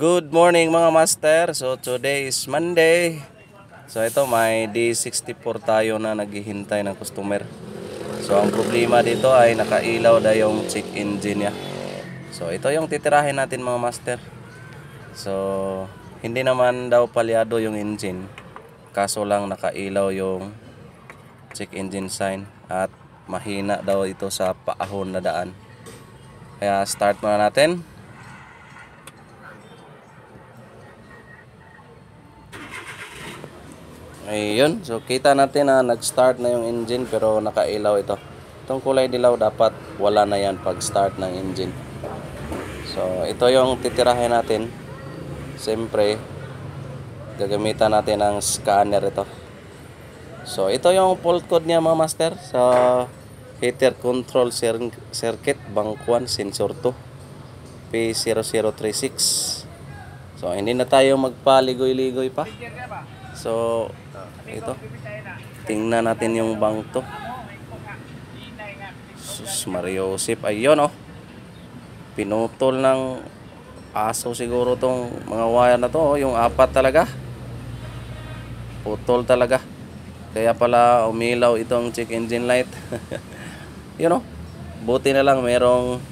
Good morning mga master. So today is Monday. So ito may D64 tayo na naghihintay ng customer. So ang problema dito ay nakailaw na yung check engine niya. So ito yung titirahin natin mga master. So hindi naman daw palyado yung engine. Kaso lang nakailaw yung check engine sign at mahina daw ito sa paahon na daan. Kaya start muna natin. Ayun, so kita natin na nag-start na yung engine pero nakailaw ito. Itong kulay dilaw dapat wala na yan pag start ng engine. So ito yung titirahin natin. Siyempre gagamitan natin ng scanner ito. So ito yung fault code niya mga master sa heater control circuit bank 1 sensor 2 P0036. So hindi na tayo magpaligoy-ligoy pa. So ito, tingnan natin yung bank to. Sus Mariosip, ayun oh, pinutol ng aso siguro tong mga wire na to oh. Yung apat talaga putol talaga, kaya pala umilaw itong check engine light. Yun oh, buti na lang merong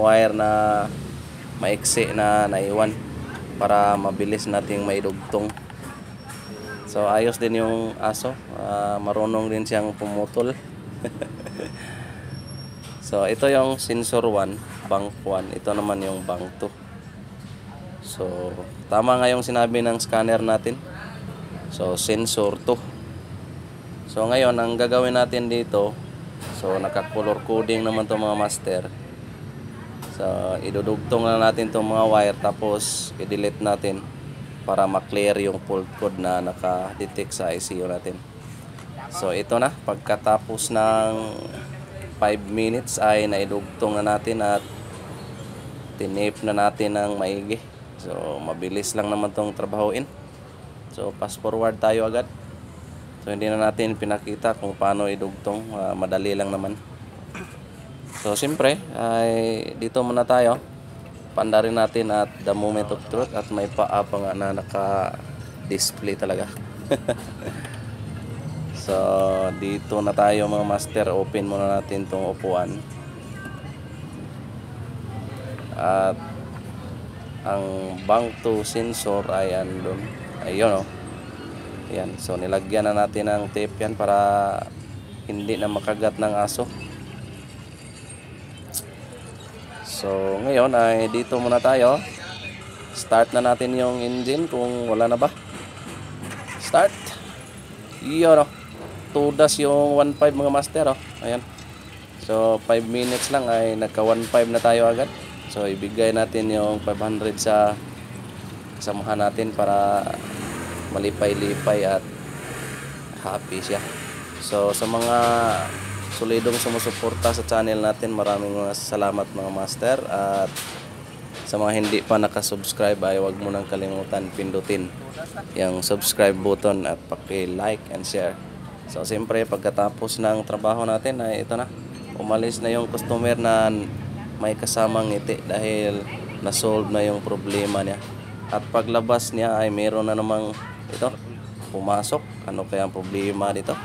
wire na maiksi na naiwan para mabilis nating maidugtong. So ayos din yung aso, marunong din siyang pumutol. So ito yung sensor 1, bank 1, ito naman yung bank 2. So tama nga yung sinabi ng scanner natin. So sensor 2. So ngayon ang gagawin natin dito, so naka-color coding naman to mga master. So idudugtong na natin tong mga wire tapos i-delete natin para ma-clear yung fault code na naka-detect sa ICU natin. So ito na, pagkatapos ng 5 minutes ay naidugtong na natin at tinape na natin ng maigi. So mabilis lang naman tong trabahoin. So fast forward tayo agad. So hindi na natin pinakita kung paano idugtong, madali lang naman. So siyempre ay dito muna tayo. Pandarin natin at the moment of truth at may paa pa nga na naka-display talaga. So dito na tayo mga master, open muna natin tong upuan. At ang bank 2 sensor ay andun. Ayun oh. Yan, so nilagyan na natin ng tape yan para hindi na makagat ng aso. So ngayon ay dito muna tayo. Start na natin yung engine kung wala na ba. Start. Iyon oh. Tudas yung 1.5 mga master oh. Ayan. So 5 minutes lang ay nagka 1.5 na tayo agad. So ibigay natin yung 500 sa kasamahan natin para malipay-lipay at happy siya. So sa mga solidong sumusuporta sa channel natin, maraming salamat mga master. At sa mga hindi pa nakasubscribe ay huwag mo nang kalimutan pindutin yung subscribe button at paki-like and share. So siyempre pagkatapos ng trabaho natin ay ito na, umalis na yung customer na may kasamang ngiti dahil na-solve na yung problema niya. At paglabas niya ay meron na namang ito pumasok. Ano kaya ang problema dito?